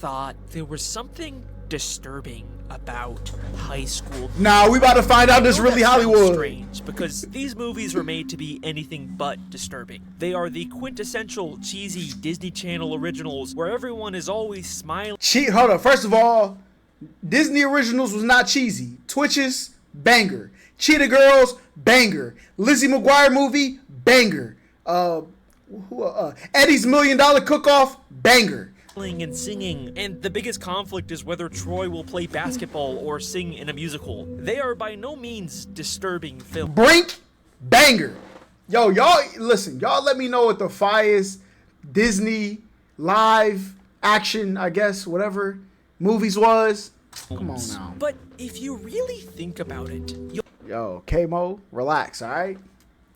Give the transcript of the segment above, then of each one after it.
thought there was something disturbing about high school. Nah, we about to find out this really Hollywood. Strange, because these movies were made to be anything but disturbing. They are the quintessential cheesy Disney Channel originals where everyone is always smiling. Hold up. First of all, Disney originals was not cheesy. Twitches, banger. Cheetah Girls, banger. Lizzie McGuire movie, banger. Eddie's $1 Million Cook-Off, banger. And singing, and the biggest conflict is whether Troy will play basketball or sing in a musical. They are by no means disturbing films. Brink, banger. Yo, y'all, listen, y'all let me know what the finest Disney live action, I guess, whatever, movies was. Come on now. But if you really think about it, yo, K-Mo, relax, all right?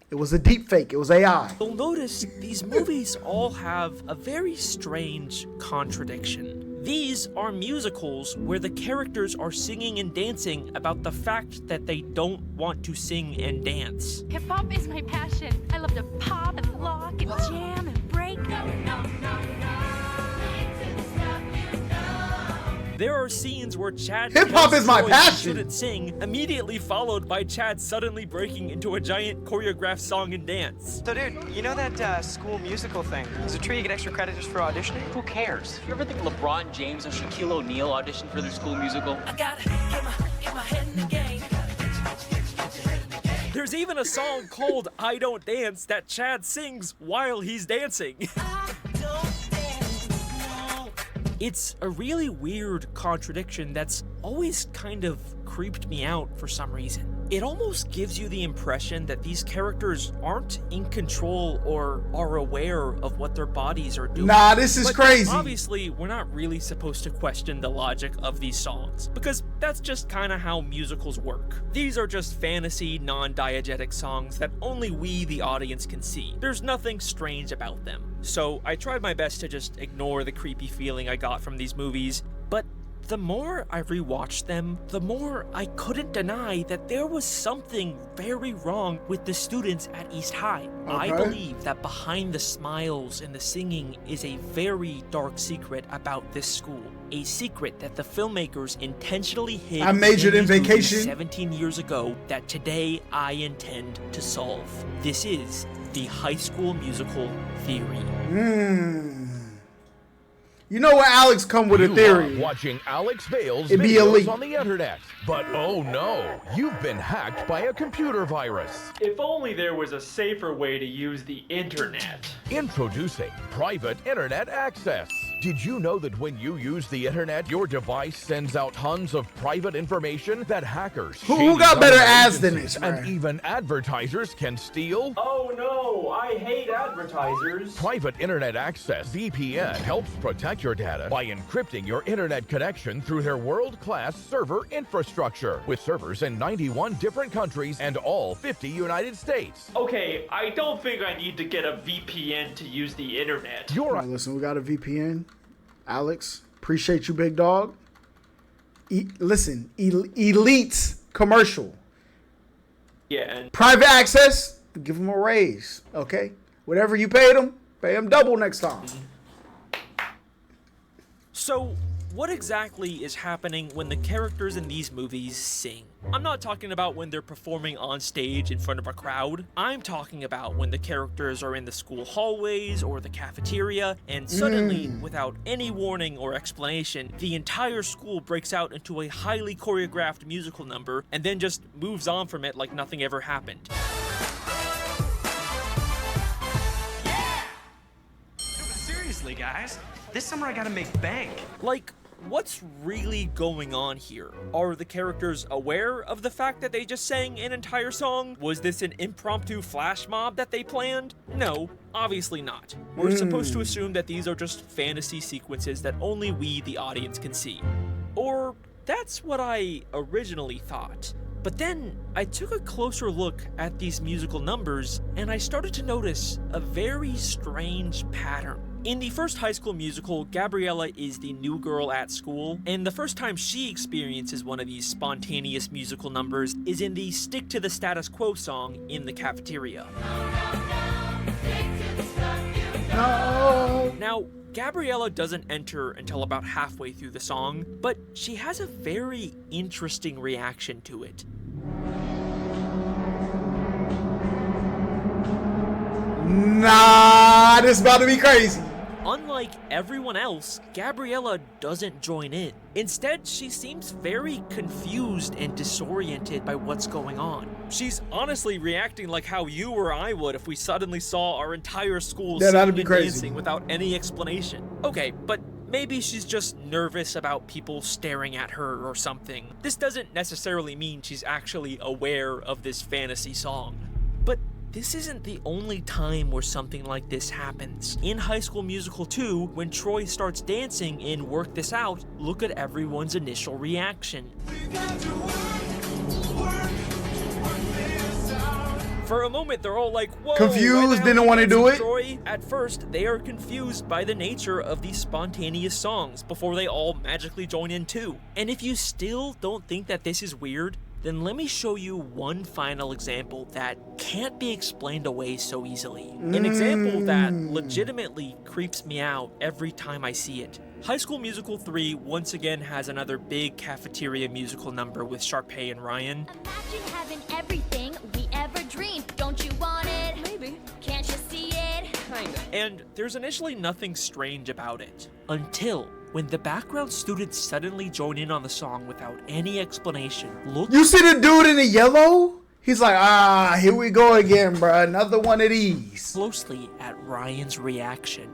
It was a deep fake. It was AI. You'll notice these movies all have a very strange contradiction. These are musicals where the characters are singing and dancing about the fact that they don't want to sing and dance. Hip-hop is my passion. I love to pop and lock and jam and break. There are scenes where Chad hip-hop is my passion shouldn't sing, immediately followed by Chad suddenly breaking into a giant choreographed song and dance. So dude, you know that school musical thing? Is it true you get extra credit just for auditioning? Who cares? You ever think LeBron James or Shaquille O'Neal auditioned for their school musical? I gotta get my head in the game. There's even a song called I Don't Dance that Chad sings while he's dancing. It's a really weird contradiction that's always kind of creeped me out for some reason. It almost gives you the impression that these characters aren't in control or are aware of what their bodies are doing. Nah, this is crazy. Obviously, we're not really supposed to question the logic of these songs, because that's just kind of how musicals work. These are just fantasy, non-diegetic songs that only we, the audience, can see. There's nothing strange about them. So I tried my best to just ignore the creepy feeling I got from these movies, but the more I rewatched them, the more I couldn't deny that there was something very wrong with the students at East High. Okay. I believe that behind the smiles and the singing is a very dark secret about this school. A secret that the filmmakers intentionally hid. I majored in Vacation 17 years ago that today I intend to solve. This is the High School Musical theory. You know where Alex come with a theory. Love watching Alex Bale's It'd be videos elite. on the internet. But oh no, you've been hacked by a computer virus. If only there was a safer way to use the internet. Introducing private internet access. Did you know that when you use the internet, your device sends out tons of private information that hackers, Who got better ads than this, and man? even advertisers can steal? Oh no, I hate advertisers. Private Internet Access, VPN, helps protect your data by encrypting your internet connection through their world-class server infrastructure, with servers in 91 different countries and all 50 United States. Okay, I don't think I need to get a VPN to use the internet. All right, listen, we got a VPN. Alex, appreciate you, big dog. Listen, elite commercial. Yeah, and Private access, give them a raise, okay? Whatever you pay them double next time. So, what exactly is happening when the characters in these movies sing? I'm not talking about when they're performing on stage in front of a crowd. I'm talking about when the characters are in the school hallways or the cafeteria, and suddenly, without any warning or explanation, the entire school breaks out into a highly choreographed musical number and then just moves on from it like nothing ever happened. Seriously, guys, this summer I gotta make bank. Like, what's really going on here? Are the characters aware of the fact that they just sang an entire song? Was this an impromptu flash mob that they planned? No, obviously not. We're supposed to assume that these are just fantasy sequences that only we, the audience, can see. Or that's what I originally thought. But then I took a closer look at these musical numbers and I started to notice a very strange pattern. In the first High School Musical, Gabriella is the new girl at school, and the first time she experiences one of these spontaneous musical numbers is in the Stick to the Status Quo song in the cafeteria. No, Now, Gabriella doesn't enter until about halfway through the song, but she has a very interesting reaction to it. Nah, this is about to be crazy. Unlike everyone else, Gabriella doesn't join in. Instead, she seems very confused and disoriented by what's going on. She's honestly reacting like how you or I would if we suddenly saw our entire school Yeah, that'd singing be and crazy. dancing without any explanation. Okay, but maybe she's just nervous about people staring at her or something. This doesn't necessarily mean she's actually aware of this fantasy song. But this isn't the only time where something like this happens. In High School Musical 2, when Troy starts dancing in Work This Out, look at everyone's initial reaction. For a moment, they're all like, whoa, Confused, why the hell didn't are you wanna do dancing, it? Troy? At first, they are confused by the nature of these spontaneous songs before they all magically join in too. And if you still don't think that this is weird, then let me show you one final example that can't be explained away so easily. An example that legitimately creeps me out every time I see it. High School Musical 3 once again has another big cafeteria musical number with Sharpay and Ryan. Imagine having everything we ever dreamed. Don't you want it? Maybe. Can't you see it? Kinda. And there's initially nothing strange about it, until when the background students suddenly join in on the song without any explanation. Look You see the dude in the yellow? He's like, here we go again, bruh. Another one of these. closely at Ryan's reaction.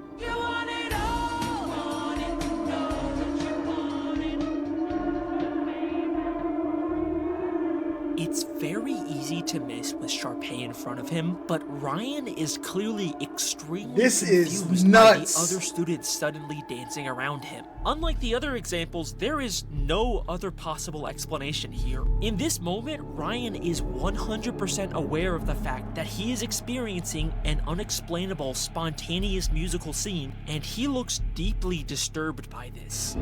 It's very easy to miss with Sharpay in front of him, but Ryan is clearly extremely This is confused by the nuts. other students suddenly dancing around him. Unlike the other examples, there is no other possible explanation here. In this moment, Ryan is 100% aware of the fact that he is experiencing an unexplainable, spontaneous musical scene, and he looks deeply disturbed by this.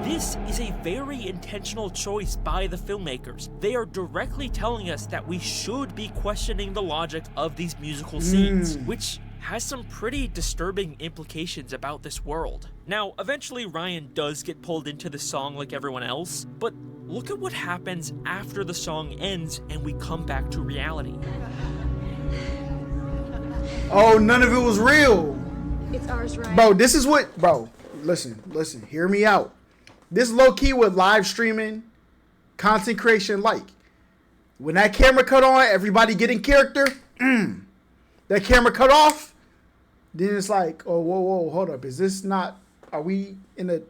This is a very intentional choice by the filmmakers. They are directly telling us that we should be questioning the logic of these musical scenes, which has some pretty disturbing implications about this world. Now, eventually Ryan does get pulled into the song like everyone else, but look at what happens after the song ends and we come back to reality. Oh, none of it was real. It's ours, right? Bro, this is what, bro, listen, hear me out. This low-key what live streaming, content creation like. When that camera cut on, everybody get in character. That camera cut off, then it's like, oh, whoa, hold up. Is this not, are we in a,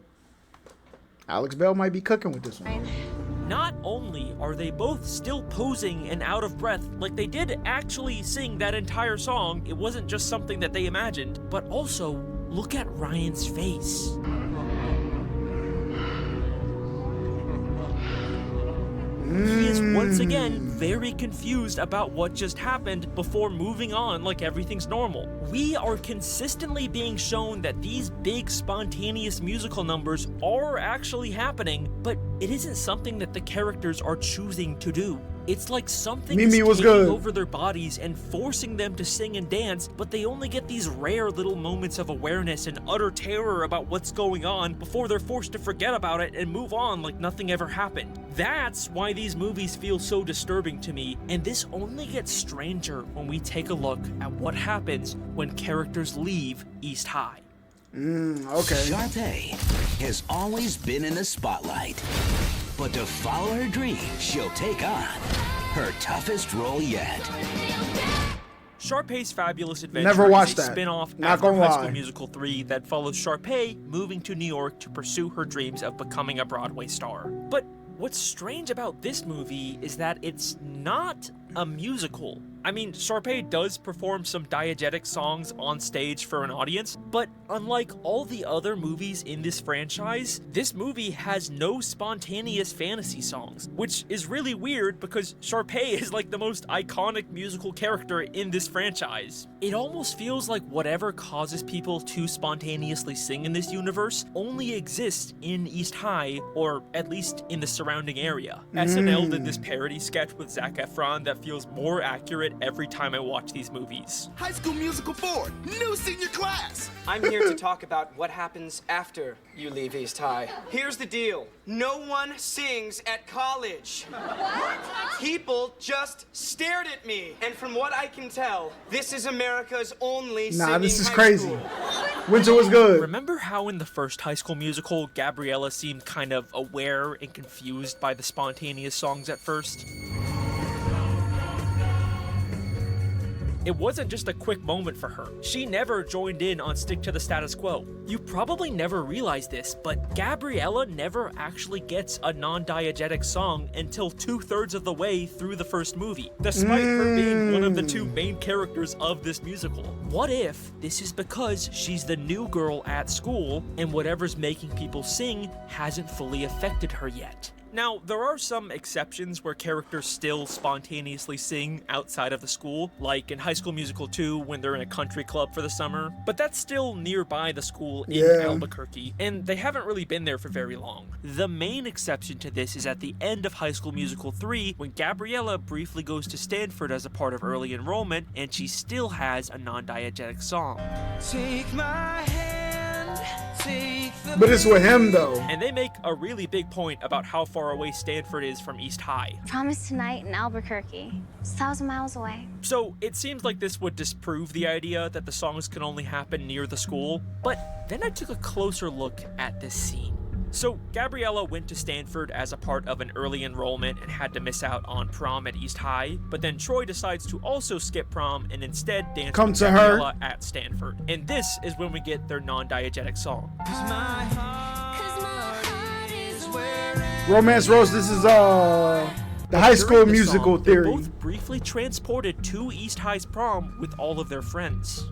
Alex Bale might be cooking with this one. Not only are they both still posing and out of breath, like they did actually sing that entire song, it wasn't just something that they imagined, but also, look at Ryan's face. He is once again very confused about what just happened before moving on like everything's normal. We are consistently being shown that these big spontaneous musical numbers are actually happening, but it isn't something that the characters are choosing to do. It's like something is Mimi was taking good. over their bodies and forcing them to sing and dance, but they only get these rare little moments of awareness and utter terror about what's going on before they're forced to forget about it and move on like nothing ever happened. That's why these movies feel so disturbing to me, and this only gets stranger when we take a look at what happens when characters leave East High. Okay. Sharpay has always been in the spotlight. But to follow her dreams, she'll take on her toughest role yet. Sharpay's Fabulous Adventure Never watched is a that. spin-off Not after gonna High School lie. Musical 3 that follows Sharpay moving to New York to pursue her dreams of becoming a Broadway star. But what's strange about this movie is that it's not a musical. I mean, Sharpay does perform some diegetic songs on stage for an audience, but unlike all the other movies in this franchise, this movie has no spontaneous fantasy songs, which is really weird because Sharpay is like the most iconic musical character in this franchise. It almost feels like whatever causes people to spontaneously sing in this universe only exists in East High, or at least in the surrounding area. SNL did this parody sketch with Zac Efron that feels more accurate every time I watch these movies. High School Musical 4, new senior class. I'm here to talk about what happens after you leave East High. Here's the deal. No one sings at college. What? People just stared at me. And from what I can tell, this is America's only singing this is high crazy. school. Winter was good. Remember how in the first High School Musical, Gabriella seemed kind of aware and confused by the spontaneous songs at first? It wasn't just a quick moment for her. She never joined in on Stick to the Status Quo. You probably never realized this, but Gabriella never actually gets a non-diegetic song until 2/3 of the way through the first movie, despite her being one of the two main characters of this musical. What if this is because she's the new girl at school and whatever's making people sing hasn't fully affected her yet? Now, there are some exceptions where characters still spontaneously sing outside of the school, like in High School Musical 2 when they're in a country club for the summer, but that's still nearby the school in Albuquerque, and they haven't really been there for very long. The main exception to this is at the end of High School Musical 3 when Gabriella briefly goes to Stanford as a part of early enrollment, and she still has a non-diegetic song. Take my hand, take the But it's with him though. And they make a really big point about how far away Stanford is from East High. Promise tonight in Albuquerque. It's 1,000 miles away. So it seems like this would disprove the idea that the songs can only happen near the school, but then I took a closer look at this scene. So Gabriella went to Stanford as a part of an early enrollment and had to miss out on prom at East High, but then Troy decides to also skip prom and instead dance with Gabriella at Stanford. And this is when we get their non-diegetic song. Romance Rose, this is the High School Musical song, theory. They're both briefly transported to East High's prom with all of their friends.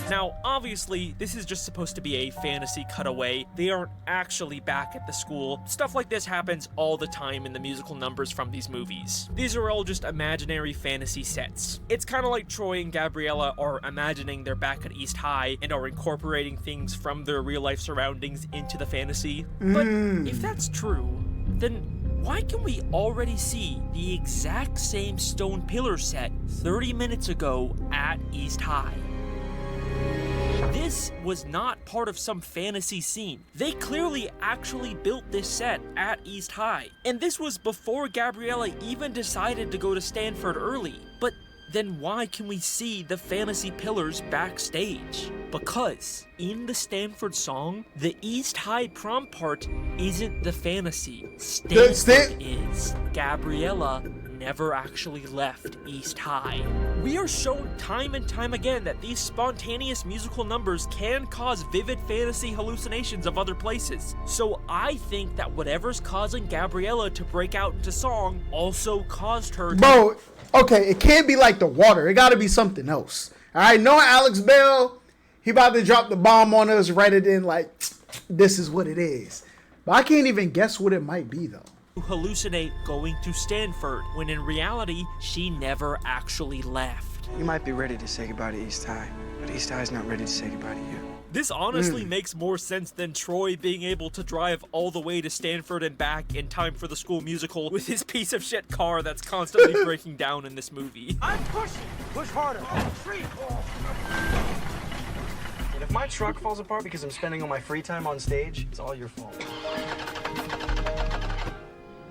Now, obviously, this is just supposed to be a fantasy cutaway. They aren't actually back at the school. Stuff like this happens all the time in the musical numbers from these movies. These are all just imaginary fantasy sets. It's kind of like Troy and Gabriella are imagining they're back at East High and are incorporating things from their real-life surroundings into the fantasy. But if that's true, then why can we already see the exact same stone pillar set 30 minutes ago at East High? This was not part of some fantasy scene. They clearly actually built this set at East High. And this was before Gabriella even decided to go to Stanford early. But then why can we see the fantasy pillars backstage? Because in the Stanford song, the East High prom part isn't the fantasy. Stanford is. Gabriella never actually left East High. We are shown time and time again that these spontaneous musical numbers can cause vivid fantasy hallucinations of other places. So I think that whatever's causing Gabriella to break out into song also caused her to— Bro, okay, it can't be like the water. It gotta be something else. Alright, no Alex Bale, he about to drop the bomb on us, write it in like, this is what it is. But I can't even guess what it might be though. Hallucinate going to Stanford when in reality she never actually left. You might be ready to say goodbye to East High, but East High's not ready to say goodbye to you. This honestly makes more sense than Troy being able to drive all the way to Stanford and back in time for the school musical with his piece of shit car that's constantly breaking down in this movie. I'm pushing! Push harder! And if my truck falls apart because I'm spending all my free time on stage, it's all your fault.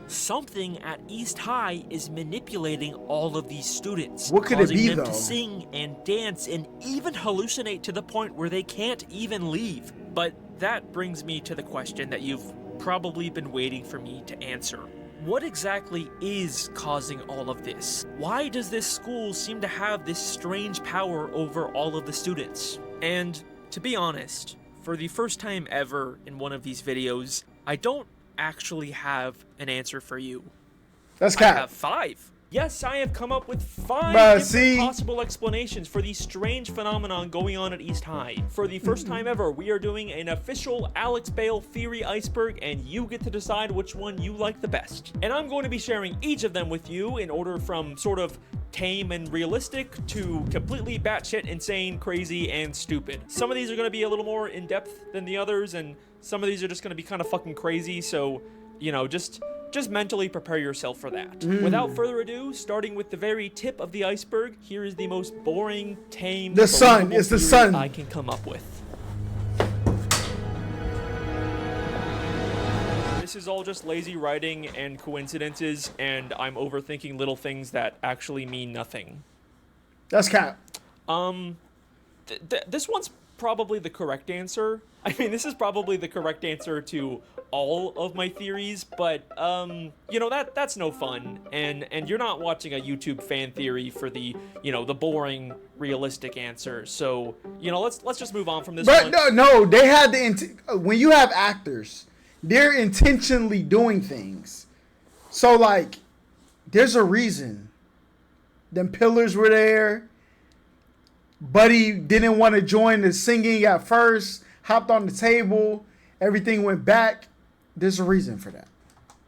Something at East High is manipulating all of these students. What could it be, causing them though? to sing and dance and even hallucinate to the point where they can't even leave. But that brings me to the question that you've probably been waiting for me to answer. What exactly is causing all of this? Why does this school seem to have this strange power over all of the students? And to be honest, for the first time ever in one of these videos, I don't actually have an answer for you. That's I cap. have 5 Yes, I have come up with 5 Bruh, different see? possible explanations for the strange phenomenon going on at East High. For the first time ever, we are doing an official Alex Bale theory iceberg, and you get to decide which one you like the best. And I'm going to be sharing each of them with you in order from sort of tame and realistic to completely batshit insane, crazy, and stupid. Some of these are going to be a little more in-depth than the others, and some of these are just going to be kind of fucking crazy, so, you know, just mentally prepare yourself for that. Without further ado, starting with the very tip of the iceberg, here is the most boring, tame, The sun. believable It's the theory sun. I can come up with. This is all just lazy writing and coincidences, and I'm overthinking little things that actually mean nothing. That's cap. This one's probably the correct answer. I mean, this is probably the correct answer to all of my theories, but you know, that's no fun, and you're not watching a YouTube fan theory for the, you know, the boring realistic answer. So, you know, let's just move on from this one. But no, they had when you have actors, they're intentionally doing things. So like, there's a reason. Them pillars were there. Buddy didn't want to join the singing at first, hopped on the table, everything went back. There's a reason for that.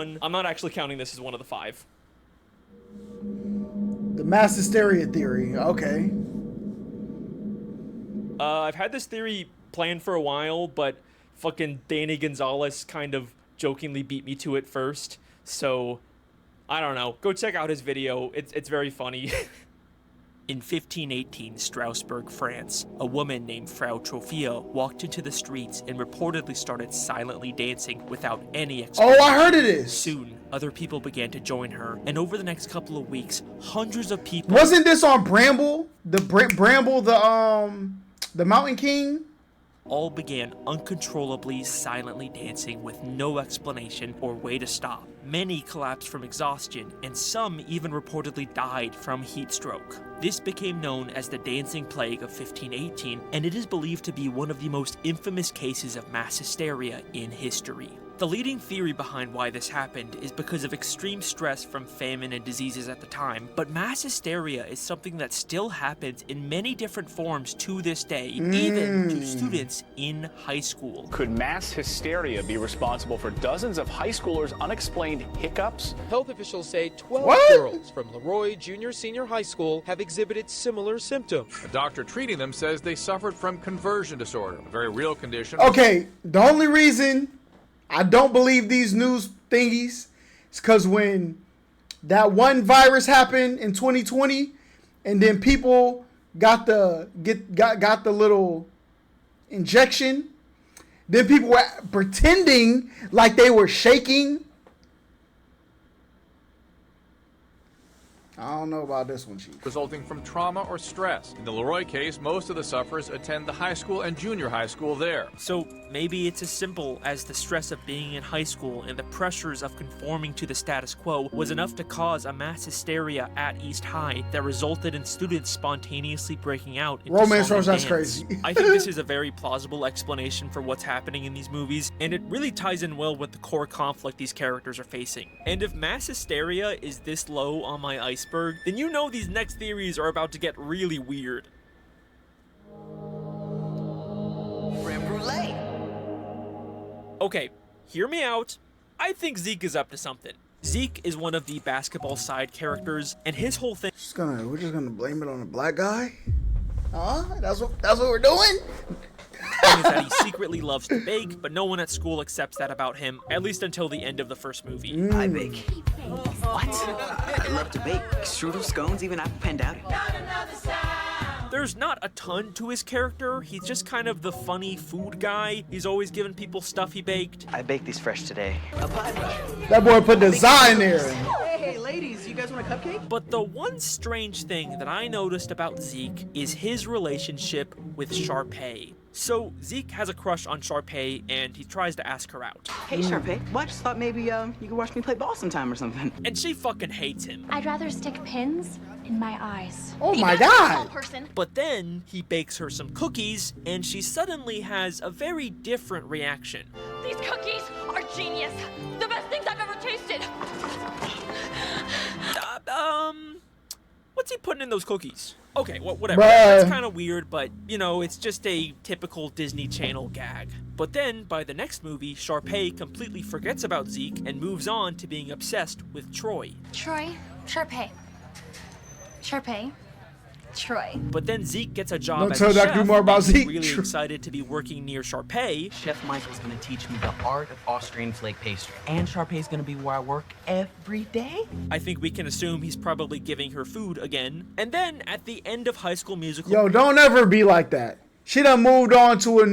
I'm not actually counting this as one of the 5. The mass hysteria theory. Okay. I've had this theory planned for a while, but fucking Danny Gonzalez kind of jokingly beat me to it first. So, I don't know. Go check out his video. It's very funny. In 1518, Strasbourg, France, a woman named Frau Trophia walked into the streets and reportedly started silently dancing without any explanation. Oh, I heard of this. Soon, other people began to join her, and over the next couple of weeks, hundreds of people... Wasn't this on Bramble? Bramble, the Mountain King? All began uncontrollably, silently dancing with no explanation or way to stop. Many collapsed from exhaustion, and some even reportedly died from heat stroke. This became known as the Dancing Plague of 1518, and it is believed to be one of the most infamous cases of mass hysteria in history. The leading theory behind why this happened is because of extreme stress from famine and diseases at the time, but mass hysteria is something that still happens in many different forms to this day, even to students in high school. Could mass hysteria be responsible for dozens of high schoolers' unexplained hiccups? Health officials say 12 girls from Leroy Junior Senior High School have exhibited similar symptoms. A doctor treating them says they suffered from conversion disorder, a very real condition. Okay, the only reason I don't believe these news thingies is because when that one virus happened in 2020, and then people got the little injection, then people were pretending like they were shaking. I don't know about this one, Chief. Resulting from trauma or stress. In the Leroy case, most of the sufferers attend the high school and junior high school there. So maybe it's as simple as the stress of being in high school and the pressures of conforming to the status quo was enough to cause a mass hysteria at East High that resulted in students spontaneously breaking out into Romance song Rose, and that's dance. crazy. I think this is a very plausible explanation for what's happening in these movies, and it really ties in well with the core conflict these characters are facing. And if mass hysteria is this low on my iceberg, then you know these next theories are about to get really weird. Creme brulee. Okay, hear me out. I think Zeke is up to something. Zeke is one of the basketball side characters, and his whole thing... We're just gonna blame it on a black guy? Huh? That's what we're doing? is that he secretly loves to bake, but no one at school accepts that about him, at least until the end of the first movie. I bake. What? I love to bake. Strudel, scones, even apple pandowdy. There's not a ton to his character. He's just kind of the funny food guy. He's always giving people stuff he baked. I baked these fresh today. That boy put design there. Hey, ladies, you guys want a cupcake? But the one strange thing that I noticed about Zeke is his relationship with Sharpay. So Zeke has a crush on Sharpay, and he tries to ask her out. Hey, Sharpay. Well, I just thought maybe you could watch me play ball sometime or something. And she fucking hates him. I'd rather stick pins in my eyes. Oh my God! But then he bakes her some cookies, and she suddenly has a very different reaction. These cookies are genius. The best things I've ever tasted. what's he putting in those cookies? Okay, whatever. Bruh. That's kind of weird, but, you know, it's just a typical Disney Channel gag. But then, by the next movie, Sharpay completely forgets about Zeke and moves on to being obsessed with Troy. Troy, Sharpay. Sharpay, Troy. But then Zeke gets a job Don't as tell a Dr. chef, more about and he's Zeke. really excited to be working near Sharpay. Chef Michael's gonna teach me the art of Austrian flake pastry. And Sharpay's gonna be where I work every day. I think we can assume he's probably giving her food again. And then, at the end of High School Musical... Yo, don't ever be like that. She done moved on to a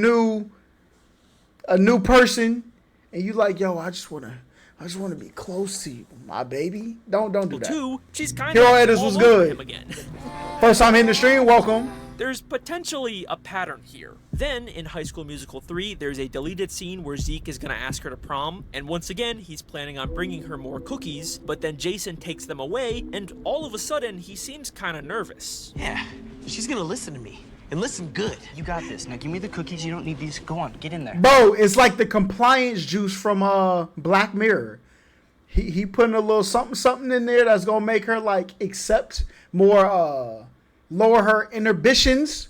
new person, and you like, yo, I just wanna be close to you, my baby. Don't do that. Two, she's kind Hero of Editors all was over good. him again. First time hitting the stream, welcome. There's potentially a pattern here. Then, in High School Musical 3, there's a deleted scene where Zeke is gonna ask her to prom, and once again, he's planning on bringing her more cookies, but then Jason takes them away, and all of a sudden, he seems kinda nervous. Yeah, she's gonna listen to me. And listen good. You got this. Now give me the cookies. You don't need these. Go on, get in there. Bro, it's like the compliance juice from Black Mirror. He putting a little something in there that's gonna make her like accept more, lower her inhibitions.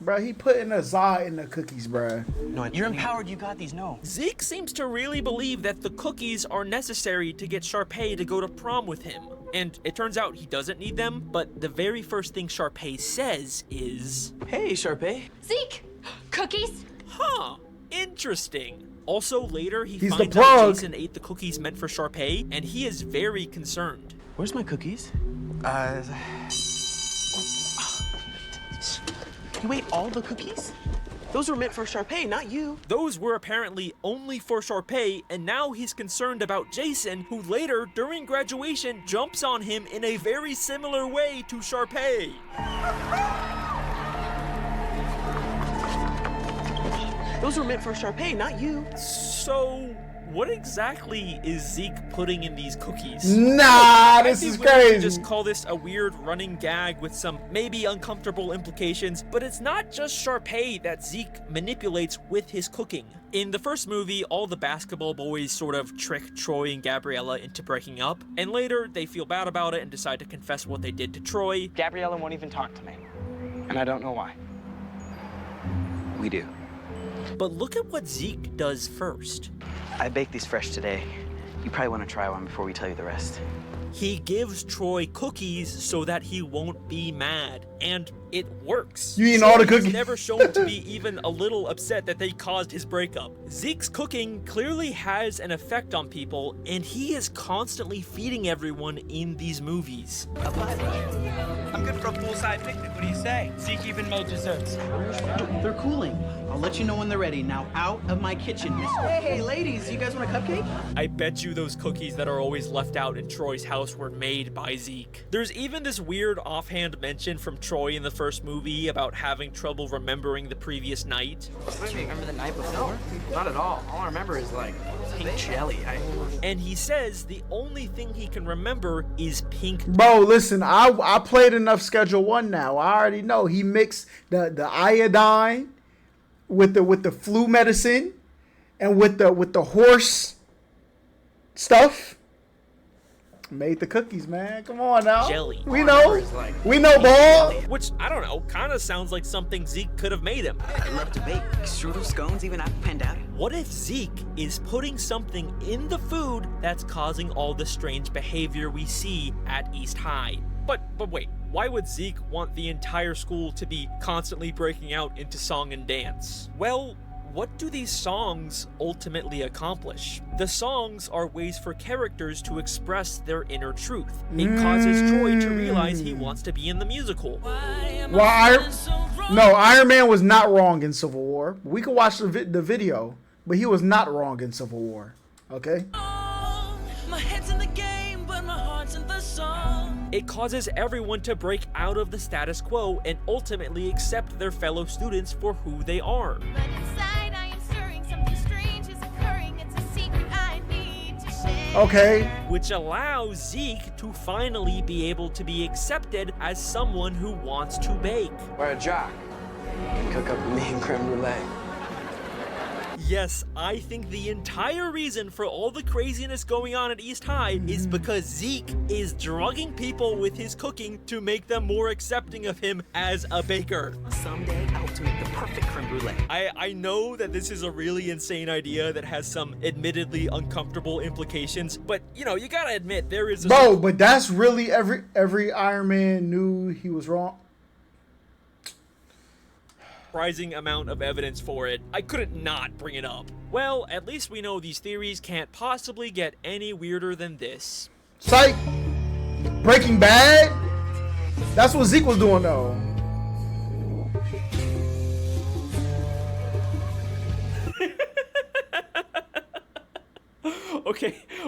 Bro, he putting a za in the cookies, bro. No, You're empowered. You got these. No. Zeke seems to really believe that the cookies are necessary to get Sharpay to go to prom with him. And it turns out he doesn't need them, but the very first thing Sharpay says is... Hey, Sharpay. Zeke, cookies? Huh, interesting. Also, later, he He's finds the out plug. Jason ate the cookies meant for Sharpay, and he is very concerned. Where's my cookies? You ate all the cookies? Those were meant for Sharpay, not you. Those were apparently only for Sharpay, and now he's concerned about Jason, who later, during graduation, jumps on him in a very similar way to Sharpay. Those were meant for Sharpay, not you. So, what exactly is Zeke putting in these cookies? Nah, this is I think we could crazy. just call this a weird running gag with some maybe uncomfortable implications, but it's not just Sharpay that Zeke manipulates with his cooking. In the first movie, all the basketball boys sort of trick Troy and Gabriella into breaking up, and later they feel bad about it and decide to confess what they did to Troy. Gabriella won't even talk to me, and I don't know why. We do. But look at what Zeke does first. I baked these fresh today. You probably want to try one before we tell you the rest. He gives Troy cookies so that he won't be mad, and it works. You eating all the He's cookies? never shown to be even a little upset that they caused his breakup. Zeke's cooking clearly has an effect on people, and he is constantly feeding everyone in these movies. I'm good for a poolside picnic. What do you say? Zeke even made desserts. They're cooling. I'll let you know when they're ready. Now out of my kitchen. Hey, ladies, you guys want a cupcake? I bet you those cookies that are always left out in Troy's house were made by Zeke. There's even this weird offhand mention from Troy in the first movie about having trouble remembering the previous night. Do you remember the night before? Not at all. All I remember is like pink jelly. And he says the only thing he can remember is pink. Bro, listen, I played enough Schedule 1 now. I already know he mixed the iodine with the flu medicine and with the horse stuff. Made the cookies, man. Come on now. Jelly. We know. We know, ball. Which, I don't know, kind of sounds like something Zeke could have made him. I love to bake. Strudel scones, even I've penned out. What if Zeke is putting something in the food that's causing all the strange behavior we see at East High? But wait, why would Zeke want the entire school to be constantly breaking out into song and dance? Well, what do these songs ultimately accomplish? The songs are ways for characters to express their inner truth. It causes Troy to realize he wants to be in the musical. Well, Iron Man was not wrong in Civil War. We could watch the video, but he was not wrong in Civil War. Okay? My head's in the game, but my heart's in the song. It causes everyone to break out of the status quo and ultimately accept their fellow students for who they are. But inside I am stirring, something strange is occurring. It's a secret I need to share. Okay. Which allows Zeke to finally be able to be accepted as someone who wants to bake. Or a jock. Cook up a mean creme brulee. Yes, I think the entire reason for all the craziness going on at East High is because Zeke is drugging people with his cooking to make them more accepting of him as a baker. Someday I hope to make the perfect creme brulee. I know that this is a really insane idea that has some admittedly uncomfortable implications, but you know, you gotta admit there is a Bro, but that's really every Iron Man knew he was wrong. surprising amount of evidence for it. I couldn't not bring it up. Well, at least we know these theories can't possibly get any weirder than this. Psych! Breaking Bad? That's what Zeke was doing though.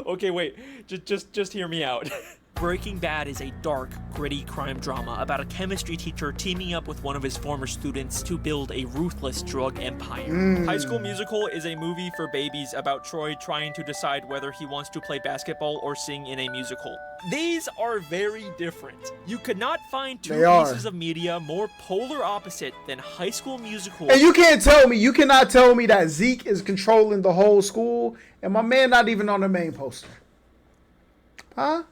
Okay, wait. Just hear me out. Breaking Bad is a dark, gritty crime drama about a chemistry teacher teaming up with one of his former students to build a ruthless drug empire. High School Musical is a movie for babies about Troy trying to decide whether he wants to play basketball or sing in a musical. These are very different. You could not find two pieces of media more polar opposite than High School Musical. And you cannot tell me that Zeke is controlling the whole school and my man not even on the main poster. Huh?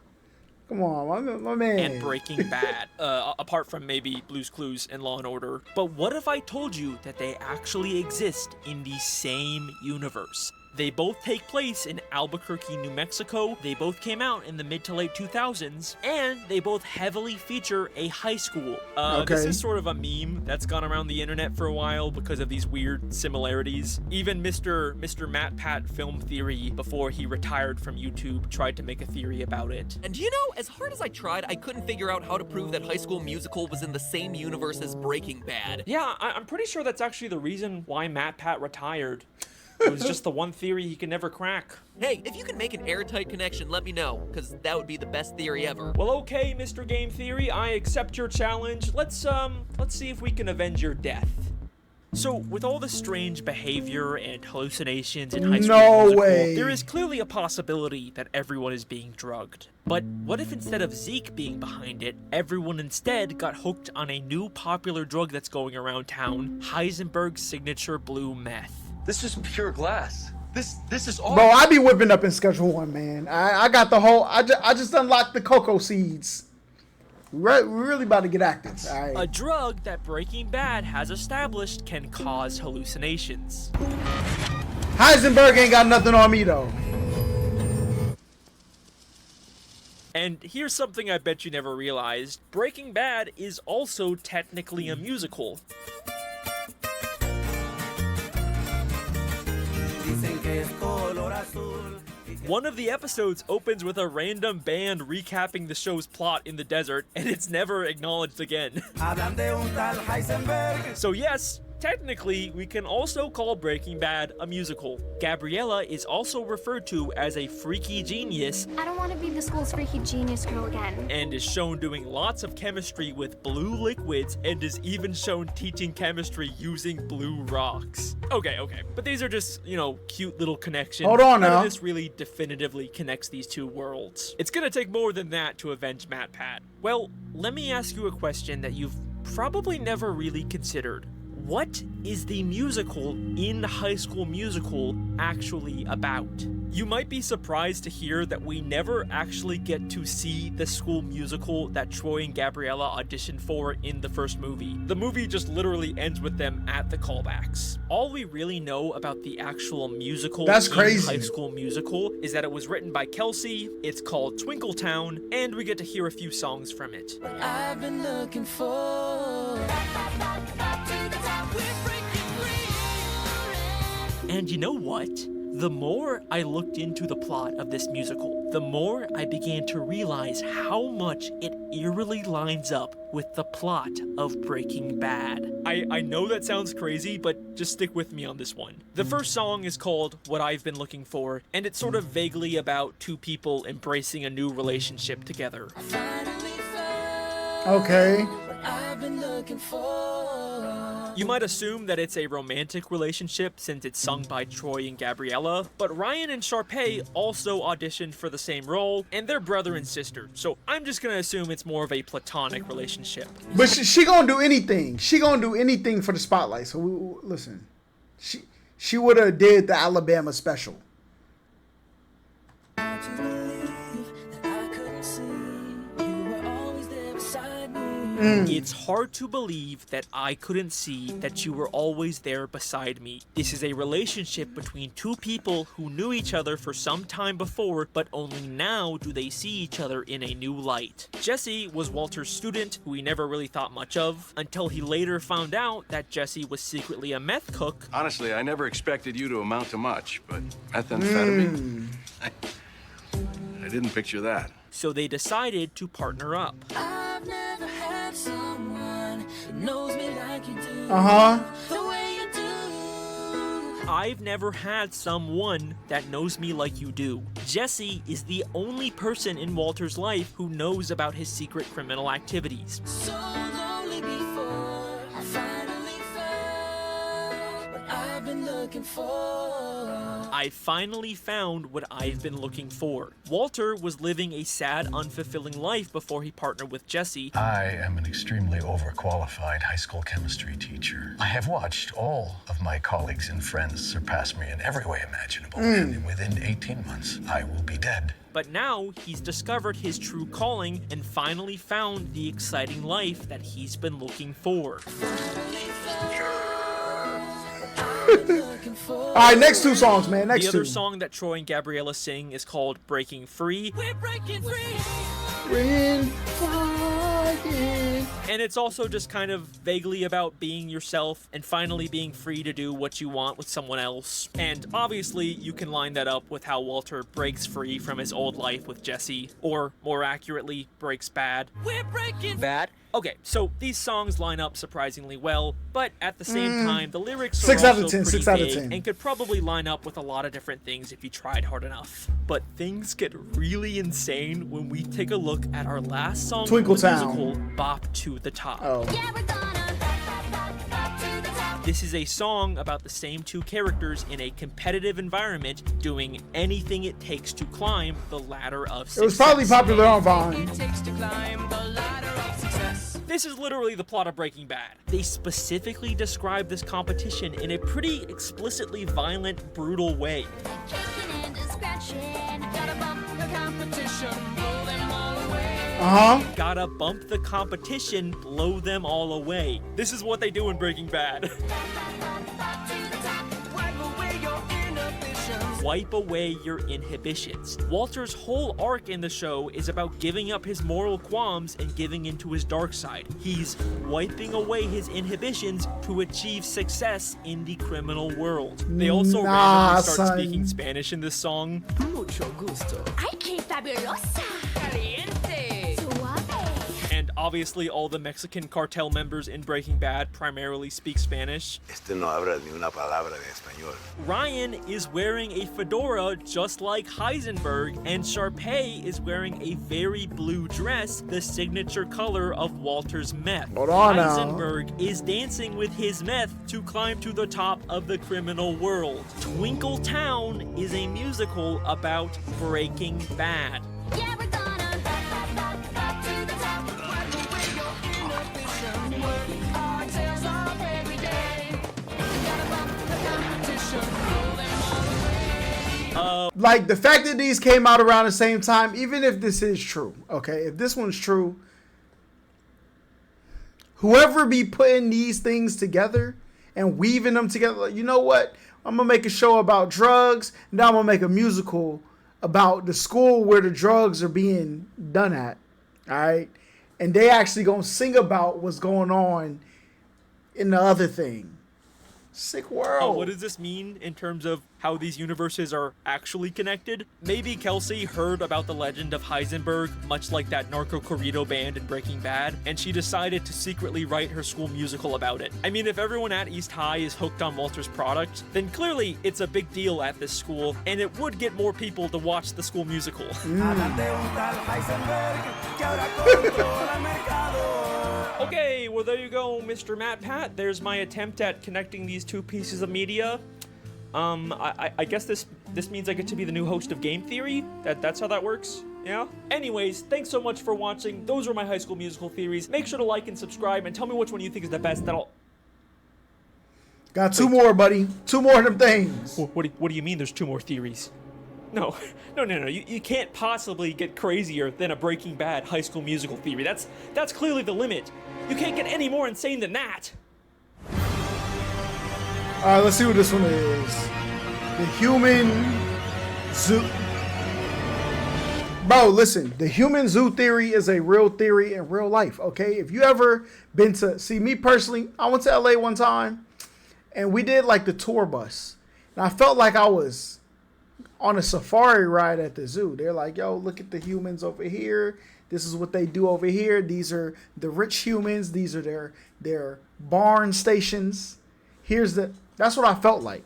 Come on, my man. And Breaking Bad, apart from maybe Blue's Clues and Law & Order. But what if I told you that they actually exist in the same universe? They both take place in Albuquerque, New Mexico. They both came out in the mid to late 2000s, and they both heavily feature a high school. This is sort of a meme that's gone around the internet for a while because of these weird similarities. Even Mr. Matt Pat Film Theory, before he retired from YouTube, tried to make a theory about it. And you know, as hard as I tried, I couldn't figure out how to prove that High School Musical was in the same universe as Breaking Bad. Yeah, I'm pretty sure that's actually the reason why Matt Pat retired. It was just the one theory he could never crack. Hey, if you can make an airtight connection, let me know, because that would be the best theory ever. Well, okay, Mr. Game Theory, I accept your challenge. Let's see if we can avenge your death. So, with all the strange behavior and hallucinations in High School Musical, there is clearly a possibility that everyone is being drugged. But what if instead of Zeke being behind it, everyone instead got hooked on a new popular drug that's going around town, Heisenberg's signature blue meth? This is pure glass. This is all. Bro, I be whipping up in Schedule 1, man. I got the whole. I just unlocked the cocoa seeds. We're really about to get active. All right. A drug that Breaking Bad has established can cause hallucinations. Heisenberg ain't got nothing on me though. And here's something I bet you never realized. Breaking Bad is also technically a musical. One of the episodes opens with a random band recapping the show's plot in the desert, and it's never acknowledged again. So yes, technically, we can also call Breaking Bad a musical. Gabriella is also referred to as a freaky genius. I don't want to be the school's freaky genius girl again. And is shown doing lots of chemistry with blue liquids, and is even shown teaching chemistry using blue rocks. Okay, but these are just, cute little connections. Hold on now. None of this really definitively connects these two worlds. It's gonna take more than that to avenge Matt Pat. Well, let me ask you a question that you've probably never really considered. What is the musical in High School Musical actually about? You might be surprised to hear that we never actually get to see the school musical that Troy and Gabriella auditioned for in the first movie. The movie just literally ends with them at the callbacks. All we really know about the actual musical in High School Musical is that it was written by Kelsey, it's called Twinkletown, and we get to hear a few songs from it. I've been looking for. And you know what? The more I looked into the plot of this musical, the more I began to realize how much it eerily lines up with the plot of Breaking Bad. I know that sounds crazy, but just stick with me on this one. The first song is called What I've Been Looking For, and it's sort of vaguely about two people embracing a new relationship together. Okay. I've been looking for. You might assume that it's a romantic relationship since it's sung by Troy and Gabriella, but Ryan and Sharpay also auditioned for the same role, and they're brother and sister, so I'm just gonna assume it's more of a platonic relationship. But she gonna do anything. She gonna do anything for the spotlight. So listen, she would have did the Alabama special. It's hard to believe that I couldn't see that you were always there beside me. This is a relationship between two people who knew each other for some time before, but only now do they see each other in a new light. Jesse was Walter's student, who he never really thought much of, until he later found out that Jesse was secretly a meth cook. Honestly, I never expected you to amount to much, but methamphetamine? I didn't picture that. So they decided to partner up. I've never had someone that knows me like you do. The way you do. I've never had someone that knows me like you do. Jesse is the only person in Walter's life who knows about his secret criminal activities. So lonely before I finally found what I've been looking for. I finally found what I've been looking for. Walter was living a sad, unfulfilling life before he partnered with Jesse. I am an extremely overqualified high school chemistry teacher. I have watched all of my colleagues and friends surpass me in every way imaginable, and within 18 months, I will be dead. But now he's discovered his true calling and finally found the exciting life that he's been looking for. All right, next two songs, man. Next The other two. song that Troy and Gabriella sing is called Breaking Free. We're breaking free. And it's also just kind of vaguely about being yourself and finally being free to do what you want with someone else. And obviously, you can line that up with how Walter breaks free from his old life with Jesse, or more accurately, breaks bad. We're breaking bad. Okay, so these songs line up surprisingly well, but at the same time, the lyrics are 6 out of also 10, pretty 6 out of vague 10. and could probably line up with a lot of different things if you tried hard enough. But things get really insane when we take a look at our last song Twinkle from the Town. musical, Bop to the Top. Oh. This is a song about the same two characters in a competitive environment doing anything it takes to climb the ladder of success. It was probably popular on Vine. This is literally the plot of Breaking Bad. They specifically describe this competition in a pretty explicitly violent, brutal way. Gotta bump the competition, blow them all away. This is what they do in Breaking Bad. Wipe away your inhibitions. Walter's whole arc in the show is about giving up his moral qualms and giving into his dark side. He's wiping away his inhibitions to achieve success in the criminal world. They also randomly start speaking Spanish in this song. Mucho gusto. Ay, qué fabulosa. Caliente. Suave. And obviously all the Mexican cartel members in Breaking Bad primarily speak Spanish. Este no habla ni una palabra de español. Ryan is wearing a fedora just like Heisenberg, and Sharpay is wearing a very blue dress, the signature color of Walter's meth. Hold on now. Heisenberg is dancing with his meth to climb to the top of the criminal world. Twinkle Town is a musical about Breaking Bad. Yeah, we're gonna to the top. Wipe away your inhibition. Work our tails off every day. Gotta bump the competition. Roll them all away. Like, the fact that these came out around the same time, even if this is true, okay, if this one's true, whoever be putting these things together and weaving them together, like, you know what? I'm going to make a show about drugs, and now I'm going to make a musical about the school where the drugs are being done at, all right? And they actually going to sing about what's going on in the other thing. Sick world. What does this mean in terms of how these universes are actually connected? Maybe Kelsey heard about the legend of Heisenberg, much like that narco corrido band in Breaking Bad, and she decided to secretly write her school musical about it. I mean, if everyone at East High is hooked on Walter's product, then clearly it's a big deal at this school, and it would get more people to watch the school musical. Okay, well there you go, Mr. Matt Pat. There's my attempt at connecting these two pieces of media. I guess this means I get to be the new host of Game Theory? That's how that works? Yeah? Anyways, thanks so much for watching. Those were my High School Musical theories. Make sure to like and subscribe and tell me which one you think is the best. Got two more, buddy. Two more of them things. What do you mean there's two more theories? No. You can't possibly get crazier than a Breaking Bad High School Musical theory. That's clearly the limit. You can't get any more insane than that. All right, let's see what this one is. The human zoo. Bro, listen. The human zoo theory is a real theory in real life, okay? If you ever been to... See, me personally, I went to LA one time, and we did, like, the tour bus. And I felt like I was on a safari ride at the zoo. They're like, yo, look at the humans over here. This is what they do over here. These are the rich humans. These are their barn stations. That's what I felt like.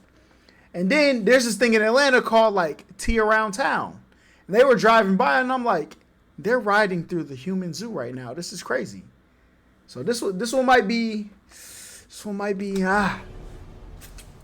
And then there's this thing in Atlanta called like Tea Around Town. And they were driving by and I'm like, they're riding through the human zoo right now. This is crazy. So this one might be.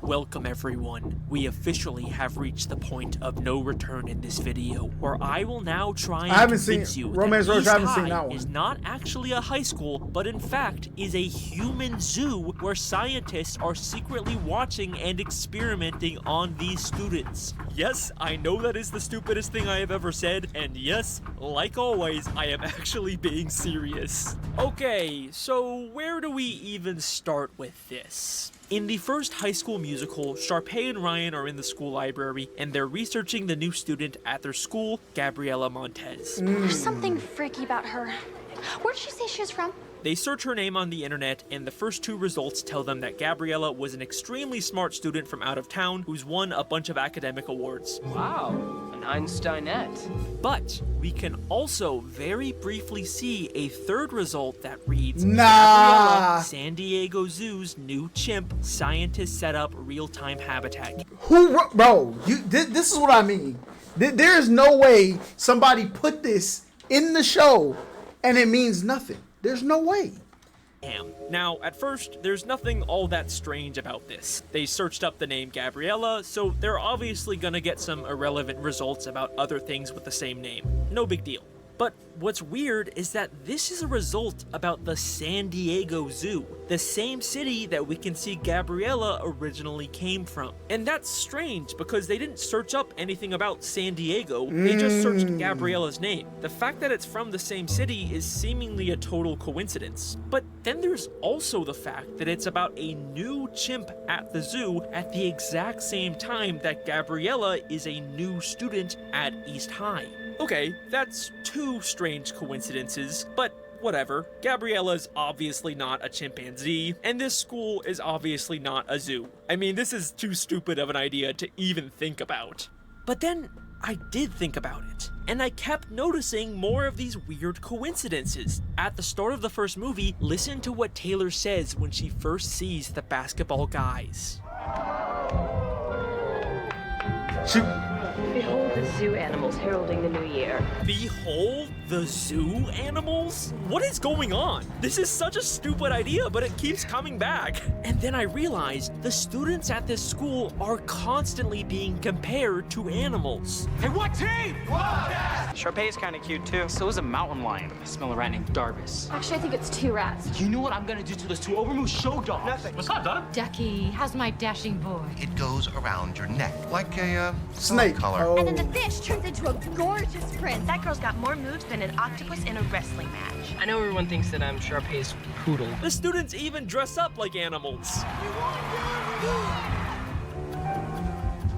Welcome everyone. We officially have reached the point of no return in this video, where I will now try and convince you that East High is not actually a high school, but in fact is a human zoo where scientists are secretly watching and experimenting on these students. Yes, I know that is the stupidest thing I have ever said, and yes, like always, I am actually being serious. Okay, so where do we even start with this? In the first High School Musical, Sharpay and Ryan are in the school library, and they're researching the new student at their school, Gabriella Montez. There's something freaky about her. Where did she say she was from? They search her name on the internet, and the first two results tell them that Gabriella was an extremely smart student from out of town who's won a bunch of academic awards. Wow, an Einsteinette. But we can also very briefly see a third result that reads, Nah. Gabriella, San Diego Zoo's new chimp, scientists set up real-time habitat. Bro, this is what I mean. There is no way somebody put this in the show and it means nothing. There's no way. Damn. Now, at first, there's nothing all that strange about this. They searched up the name Gabriella, so they're obviously gonna get some irrelevant results about other things with the same name. No big deal. But what's weird is that this is a result about the San Diego Zoo, the same city that we can see Gabriella originally came from. And that's strange because they didn't search up anything about San Diego, they just searched Gabriella's name. The fact that it's from the same city is seemingly a total coincidence. But then there's also the fact that it's about a new chimp at the zoo at the exact same time that Gabriella is a new student at East High. Okay, that's two strange coincidences, but whatever. Gabriella's obviously not a chimpanzee, and this school is obviously not a zoo. I mean, this is too stupid of an idea to even think about. But then I did think about it, and I kept noticing more of these weird coincidences. At the start of the first movie, listen to what Taylor says when she first sees the basketball guys. Behold the zoo animals heralding the new year. Behold the zoo animals? What is going on? This is such a stupid idea, but it keeps coming back. And then I realized the students at this school are constantly being compared to animals. Hey, what team? Sharpay's kind of cute too. So is a mountain lion. I smell a rat named Darbus. Actually, I think it's two rats. You know what I'm gonna do to those two overmoved show dogs? Nothing. What's up, Donna? Ducky, how's my dashing boy? It goes around your neck like a snake collar. And then the fish turns into a gorgeous prince. That girl's got more moves than an octopus in a wrestling match. I know everyone thinks that I'm Sharpay's poodle. The students even dress up like animals.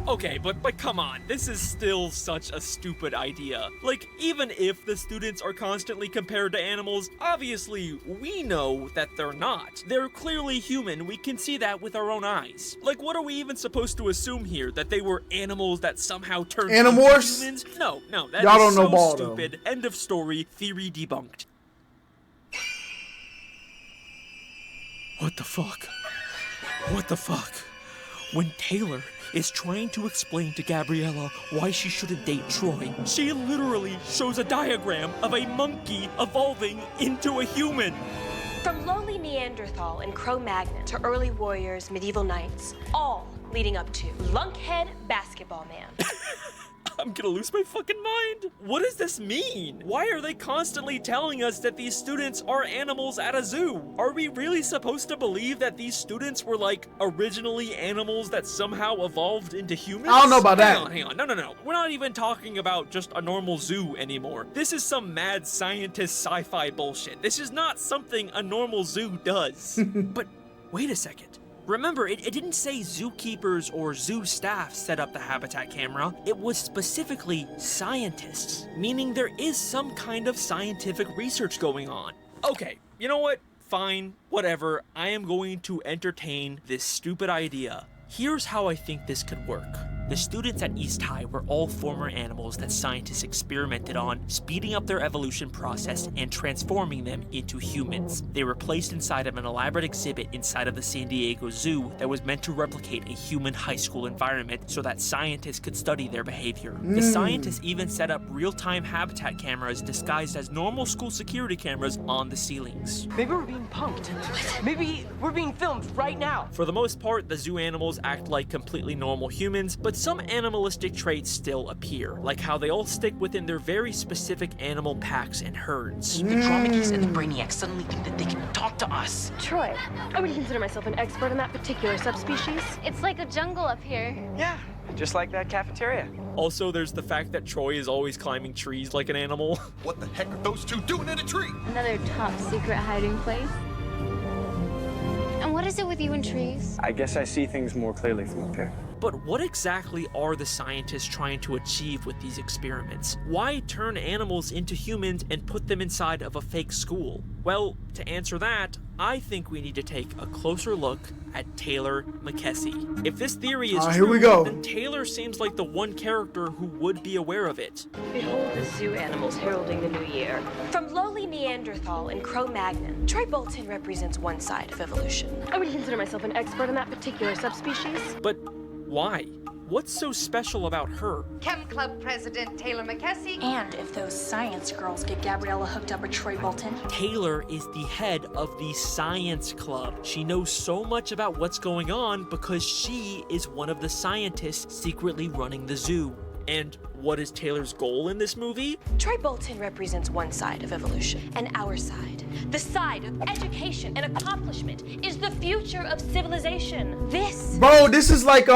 Okay, but come on, this is still such a stupid idea. Like, even if the students are constantly compared to animals, obviously, we know that they're not. They're clearly human, we can see that with our own eyes. Like, what are we even supposed to assume here? That they were animals that somehow turned into humans? No, that Y'all is don't know so ball, stupid. End of story, theory debunked. What the fuck? What the fuck? When Taylor is trying to explain to Gabriella why she shouldn't date Troy, she literally shows a diagram of a monkey evolving into a human. From lowly Neanderthal and Cro-Magnon to early warriors, medieval knights, all leading up to Lunkhead Basketball Man. I'm gonna lose my fucking mind. What does this mean? Why are they constantly telling us that these students are animals at a zoo? Are we really supposed to believe that these students were like originally animals that somehow evolved into humans? I don't know about that. Hang on. No. We're not even talking about just a normal zoo anymore. This is some mad scientist sci-fi bullshit. This is not something a normal zoo does. But wait a second. Remember, it didn't say zookeepers or zoo staff set up the habitat camera. It was specifically scientists, meaning there is some kind of scientific research going on. Okay, you know what? Fine, whatever. I am going to entertain this stupid idea. Here's how I think this could work. The students at East High were all former animals that scientists experimented on, speeding up their evolution process and transforming them into humans. They were placed inside of an elaborate exhibit inside of the San Diego Zoo that was meant to replicate a human high school environment so that scientists could study their behavior. The scientists even set up real-time habitat cameras disguised as normal school security cameras on the ceilings. Maybe we're being punked. Maybe we're being filmed right now. For the most part, the zoo animals act like completely normal humans, but some animalistic traits still appear, like how they all stick within their very specific animal packs and herds. The Dramacus and the Brainiacs suddenly think that they can talk to us. Troy, I would consider myself an expert in that particular subspecies. It's like a jungle up here. Yeah, just like that cafeteria. Also, there's the fact that Troy is always climbing trees like an animal. What the heck are those two doing in a tree? Another top secret hiding place. And what is it with you and trees? I guess I see things more clearly from up here. But what exactly are the scientists trying to achieve with these experiments? Why turn animals into humans and put them inside of a fake school? Well, to answer that, I think we need to take a closer look at Taylor McKessie. If this theory is here true, we go. then Taylor seems like the one character who would be aware of it. Behold the zoo animals heralding the new year. From lowly Neanderthal and Cro-Magnon, Troy Bolton represents one side of evolution. I would consider myself an expert in that particular subspecies. But why? What's so special about her? Chem Club President Taylor McKessie. And if those science girls get Gabriella hooked up with Troy Bolton. Taylor is the head of the science club. She knows so much about what's going on because she is one of the scientists secretly running the zoo. And what is Taylor's goal in this movie? Troy Bolton represents one side of evolution, and our side, the side of education and accomplishment, is the future of civilization. This, Bro, this is like the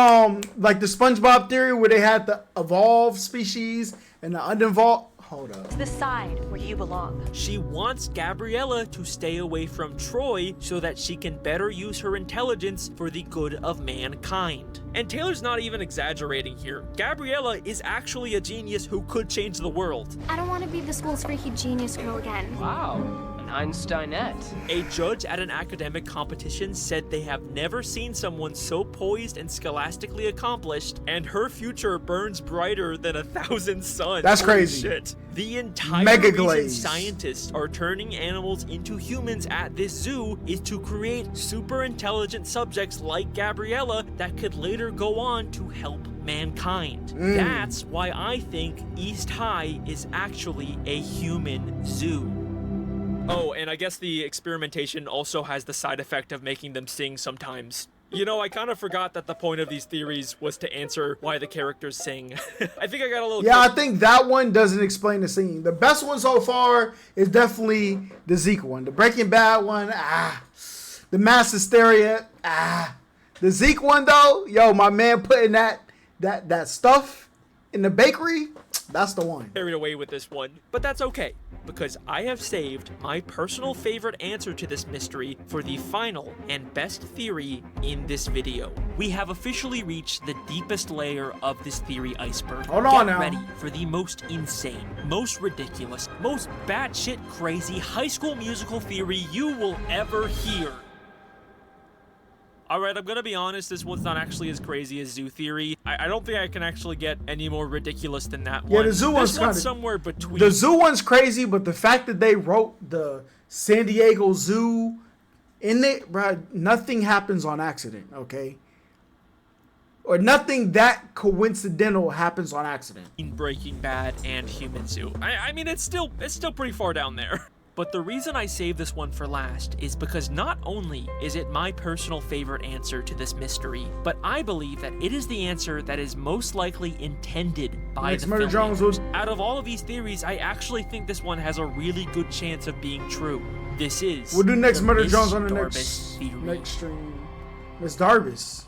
SpongeBob theory where they had the evolved species and the unevolved. Hold up. is the side where you belong. She wants Gabriella to stay away from Troy so that she can better use her intelligence for the good of mankind. And Taylor's not even exaggerating here. Gabriella is actually a genius who could change the world. I don't want to be the school's freaky genius girl again. Wow. Einsteinette. A judge at an academic competition said they have never seen someone so poised and scholastically accomplished, and her future burns brighter than 1,000 suns. That's Holy crazy. shit. The entire Mega reason glaze. scientists are turning animals into humans at this zoo is to create super intelligent subjects like Gabriella that could later go on to help mankind. That's why I think East High is actually a human zoo. Oh, and I guess the experimentation also has the side effect of making them sing sometimes. You know, I kind of forgot that the point of these theories was to answer why the characters sing. I think I got a little... Yeah, I think that one doesn't explain the singing. The best one so far is definitely the Zeke one. The Breaking Bad one, the mass hysteria, The Zeke one though, yo, my man putting that stuff in the bakery, that's the one. Carried away with this one, but that's okay, because I have saved my personal favorite answer to this mystery for the final and best theory in this video. We have officially reached the deepest layer of this theory iceberg. Hold on Get now. ready for the most insane, most ridiculous, most batshit crazy High School Musical theory you will ever hear. Alright, I'm gonna be honest, this one's not actually as crazy as Zoo Theory. I don't think I can actually get any more ridiculous than that one. Yeah, the zoo one's kind of somewhere between. The zoo one's crazy, but the fact that they wrote the San Diego Zoo in it, bro, nothing happens on accident, okay? Or nothing that coincidental happens on accident. Breaking Bad and Human Zoo. I mean, it's still pretty far down there. But the reason I saved this one for last is because not only is it my personal favorite answer to this mystery, but I believe that it is the answer that is most likely intended by the filmmakers. Out of all of these theories, I actually think this one has a really good chance of being true. This is We'll do next the Murder Miss Jones on the Darbus theory. next stream. Miss Darbus.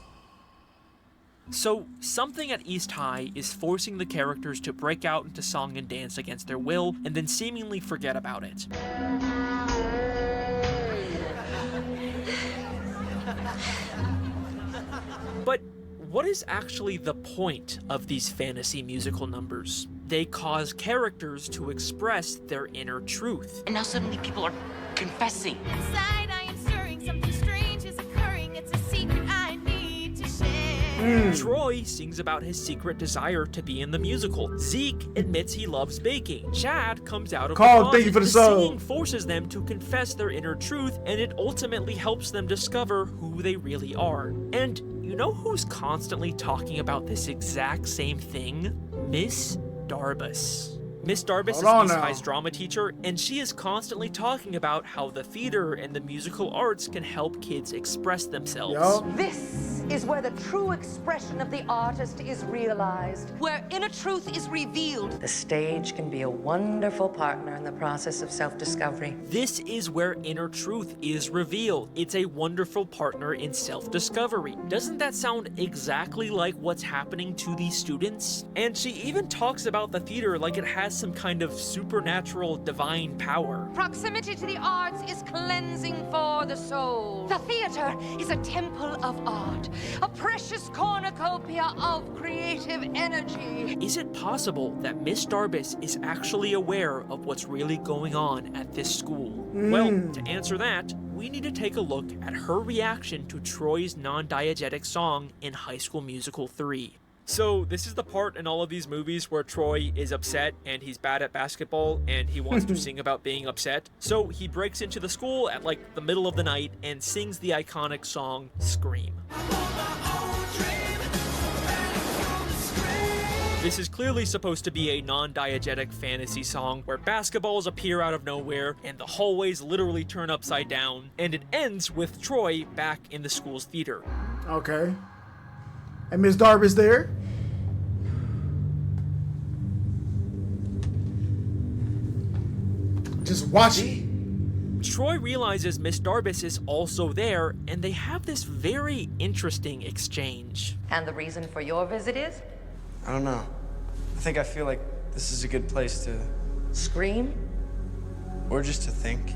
So, something at East High is forcing the characters to break out into song and dance against their will, and then seemingly forget about it. But what is actually the point of these fantasy musical numbers? They cause characters to express their inner truth. And now suddenly people are confessing. Inside, I am stirring, something strange is occurring. It's a secret I need to share. Troy sings about his secret desire to be in the musical. Zeke admits he loves baking. Chad comes out of the closet. Thank you for the singing forces them to confess their inner truth, and it ultimately helps them discover who they really are. And you know who's constantly talking about this exact same thing? Miss Darbus. Miss Darbus is East High's drama teacher, and she is constantly talking about how the theater and the musical arts can help kids express themselves. This is where the true expression of the artist is realized, where inner truth is revealed. The stage can be a wonderful partner in the process of self-discovery. This is where inner truth is revealed. It's a wonderful partner in self-discovery. Doesn't that sound exactly like what's happening to these students? And she even talks about the theater like it has some kind of supernatural divine power. Proximity to the arts is cleansing for the soul. The theater is a temple of art, a precious cornucopia of creative energy. Is it possible that Miss Darbus is actually aware of what's really going on at this school? Well, to answer that, we need to take a look at her reaction to Troy's non-diegetic song in High School Musical 3. So this is the part in all of these movies where Troy is upset and he's bad at basketball and he wants to sing about being upset. So he breaks into the school at like the middle of the night and sings the iconic song Scream. This is clearly supposed to be a non-diegetic fantasy song where basketballs appear out of nowhere and the hallways literally turn upside down, and it ends with Troy back in the school's theater. Okay. And Miss Darbus there. Just watching. Troy realizes Miss Darbus is also there, and they have this very interesting exchange. And the reason for your visit is? I don't know. I think I feel like this is a good place to scream? Or just to think.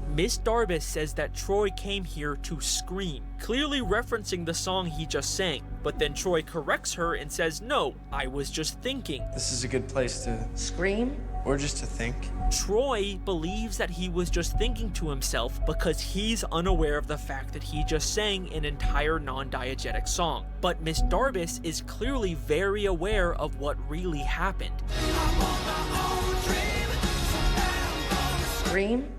Miss Darbus says that Troy came here to scream, clearly referencing the song he just sang, but then Troy corrects her and says, no, I was just thinking. This is a good place to scream? Or just to think. Troy believes that he was just thinking to himself because he's unaware of the fact that he just sang an entire non-diegetic song. But Miss Darbus is clearly very aware of what really happened. Scream?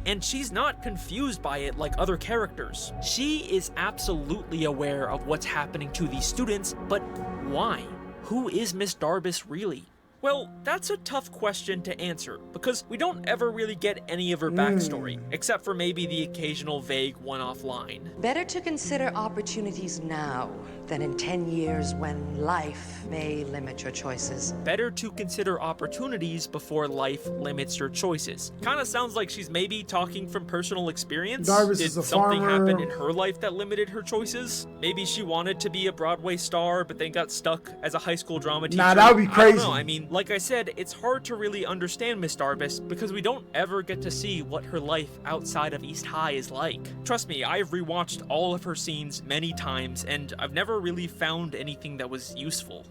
And she's not confused by it like other characters. She is absolutely aware of what's happening to these students, but why? Who is Miss Darbus really? Well, that's a tough question to answer, because we don't ever really get any of her backstory, except for maybe the occasional vague one-off line. Better to consider opportunities now than in 10 years when life may limit your choices. Better to consider opportunities before life limits your choices. Kinda sounds like she's maybe talking from personal experience. Darbus Did is a something farmer. happen in her life that limited her choices? Maybe she wanted to be a Broadway star, but then got stuck as a high school drama teacher. Nah, that would be crazy. I don't know. I mean, like I said, it's hard to really understand Miss Darbus because we don't ever get to see what her life outside of East High is like. Trust me, I've rewatched all of her scenes many times, and I've never really found anything that was useful.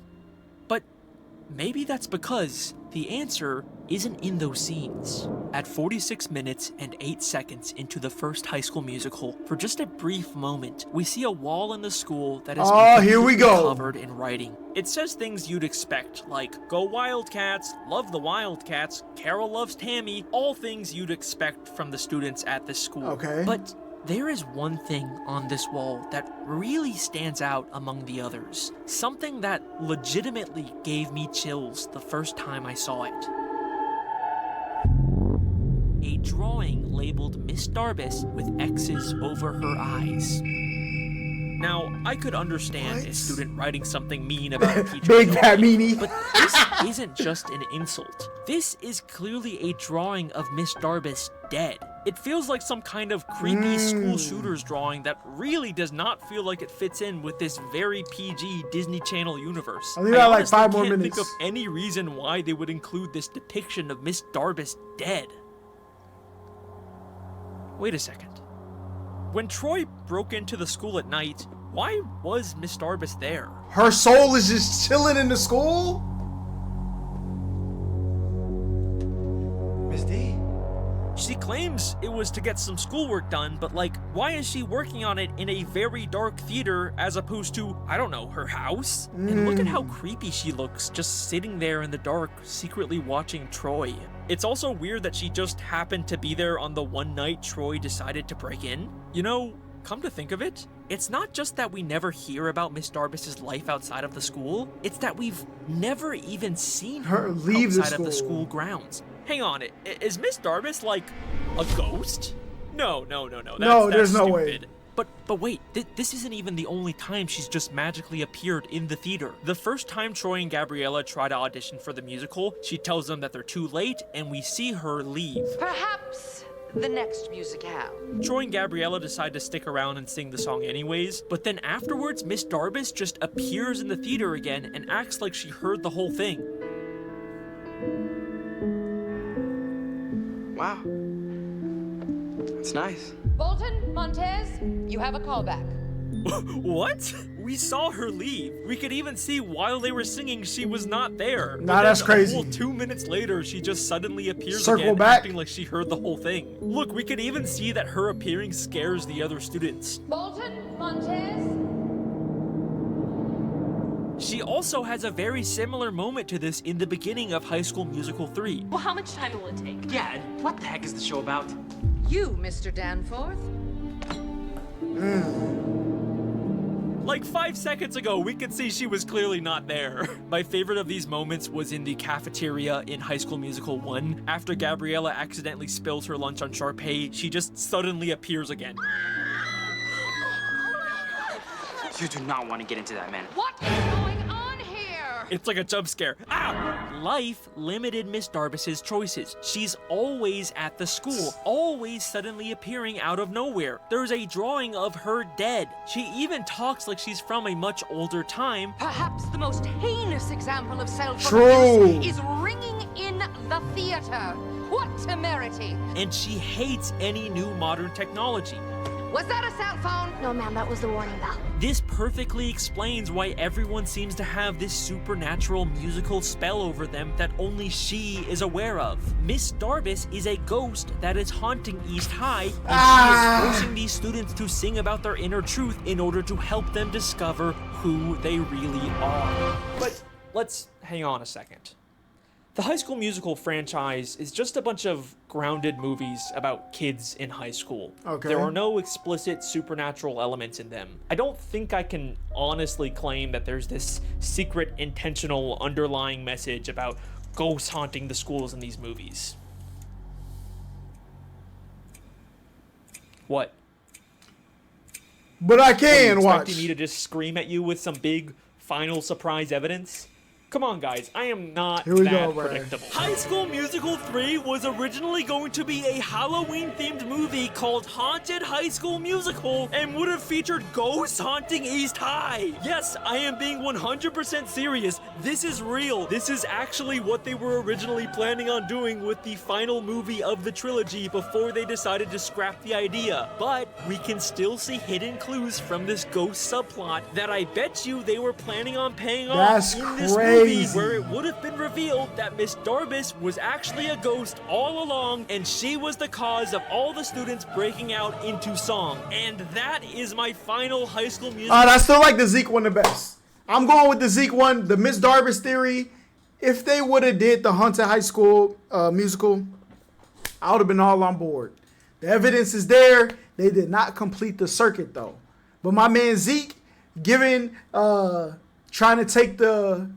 But maybe that's because the answer isn't in those scenes. At 46 minutes and 8 seconds into the first High School Musical, for just a brief moment, we see a wall in the school that is here we go. covered in writing. It says things you'd expect, like, go Wildcats, love the Wildcats, Carol loves Tammy, all things you'd expect from the students at this school. Okay. But there is one thing on this wall that really stands out among the others. Something that legitimately gave me chills the first time I saw it. A drawing labeled Miss Darbus with X's over her eyes. Now, I could understand a student writing something mean about a teacher. Big fat meanie. But this isn't just an insult. This is clearly a drawing of Miss Darbus dead. It feels like some kind of creepy school shooter's drawing that really does not feel like it fits in with this very PG Disney Channel universe. I think I like 5 more can't minutes. think of any reason why they would include this depiction of Miss Darbus dead. Wait a second. When Troy broke into the school at night, why was Miss Darbus there? Her soul is just chilling in the school? Miss D? She claims it was to get some schoolwork done, but like, why is she working on it in a very dark theater as opposed to, I don't know, her house? And look at how creepy she looks, just sitting there in the dark, secretly watching Troy. It's also weird that she just happened to be there on the one night Troy decided to break in. You know, come to think of it, it's not just that we never hear about Miss Darbus's life outside of the school, it's that we've never even seen her leave the outside of the school grounds. Hang on, is Miss Darbus like a ghost? No. No, there's no way. But wait, this isn't even the only time she's just magically appeared in the theater. The first time Troy and Gabriella try to audition for the musical, she tells them that they're too late, and we see her leave. Perhaps the next musicale. Troy and Gabriella decide to stick around and sing the song anyways, but then afterwards, Miss Darbus just appears in the theater again and acts like she heard the whole thing. Wow. That's nice. Bolton, Montez, you have a callback. What? We saw her leave. We could even see while they were singing she was not there. Nah, that's crazy. A whole 2 minutes later, she just suddenly appears Circle again, back. acting like she heard the whole thing. Look, we could even see that her appearing scares the other students. Bolton, Montez. She also has a very similar moment to this in the beginning of High School Musical 3. Well, how much time will it take? Yeah, and what the heck is the show about? You, Mr. Danforth. Like 5 seconds ago, we could see she was clearly not there. My favorite of these moments was in the cafeteria in High School Musical 1. After Gabriella accidentally spills her lunch on Sharpay, she just suddenly appears again. You do not want to get into that, man. What is going on here? It's like a jump scare. Ah! Life limited Miss Darbus's choices. She's always at the school, always suddenly appearing out of nowhere. There's a drawing of her dead. She even talks like she's from a much older time. Perhaps the most heinous example of True. self-abuse is ringing in the theater. What temerity! And she hates any new modern technology. Was that a cell phone? No, ma'am, that was the warning bell. This perfectly explains why everyone seems to have this supernatural musical spell over them that only she is aware of. Miss Darbus is a ghost that is haunting East High, and she is forcing these students to sing about their inner truth in order to help them discover who they really are. But let's hang on a second. The High School Musical franchise is just a bunch of grounded movies about kids in high school. Okay. There are no explicit supernatural elements in them. I don't think I can honestly claim that there's this secret, intentional, underlying message about ghosts haunting the schools in these movies. What? But I can watch. Expecting me to just scream at you with some big final surprise evidence? Come on, guys. I am not that predictable. High School Musical 3 was originally going to be a Halloween-themed movie called Haunted High School Musical and would have featured ghosts haunting East High. Yes, I am being 100% serious. This is real. This is actually what they were originally planning on doing with the final movie of the trilogy before they decided to scrap the idea. But we can still see hidden clues from this ghost subplot that I bet you they were planning on paying off in this movie, where it would have been revealed that Miss Darbus was actually a ghost all along, and she was the cause of all the students breaking out into song. And that is my final High School Musical. I still like the Zeke one the best. I'm going with the Zeke one, the Miss Darbus theory. If they would have did the Haunted High School musical, I would have been all on board. The evidence is there. They did not complete the circuit though. But my man Zeke, trying to take the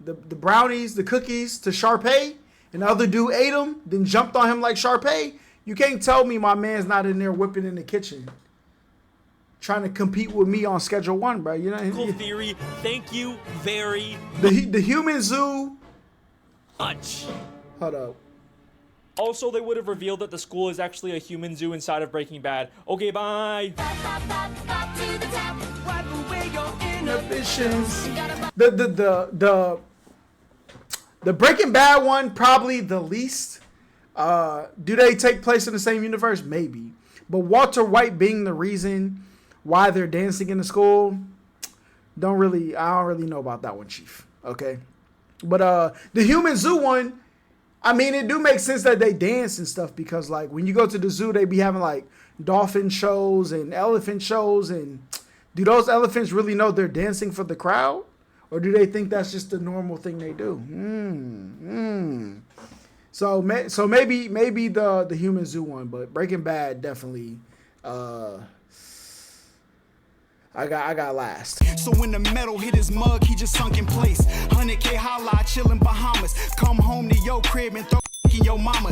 brownies, the cookies to Sharpay, and the other dude ate him, then jumped on him like Sharpay, you can't tell me my man's not in there whipping in the kitchen, trying to compete with me on Schedule 1, bro. You know. Cool theory. Thank you very the human zoo. much. Hold up. Also, they would have revealed that the school is actually a human zoo inside of Breaking Bad. Okay, bye. Inhibitions. The Breaking Bad one, probably the least. Do they take place in the same universe? Maybe. But Walter White being the reason why they're dancing in the school, I don't really know about that one, Chief. Okay. But the human zoo one, I mean, it do make sense that they dance and stuff, because like when you go to the zoo, they be having like dolphin shows and elephant shows, and do those elephants really know they're dancing for the crowd, or do they think that's just the normal thing they do? So maybe the human zoo one, but Breaking Bad definitely. I got last. So when the metal hit his mug, he just sunk in place. 100K Holla, chillin' Bahamas. Come home to your crib and throw in your mama.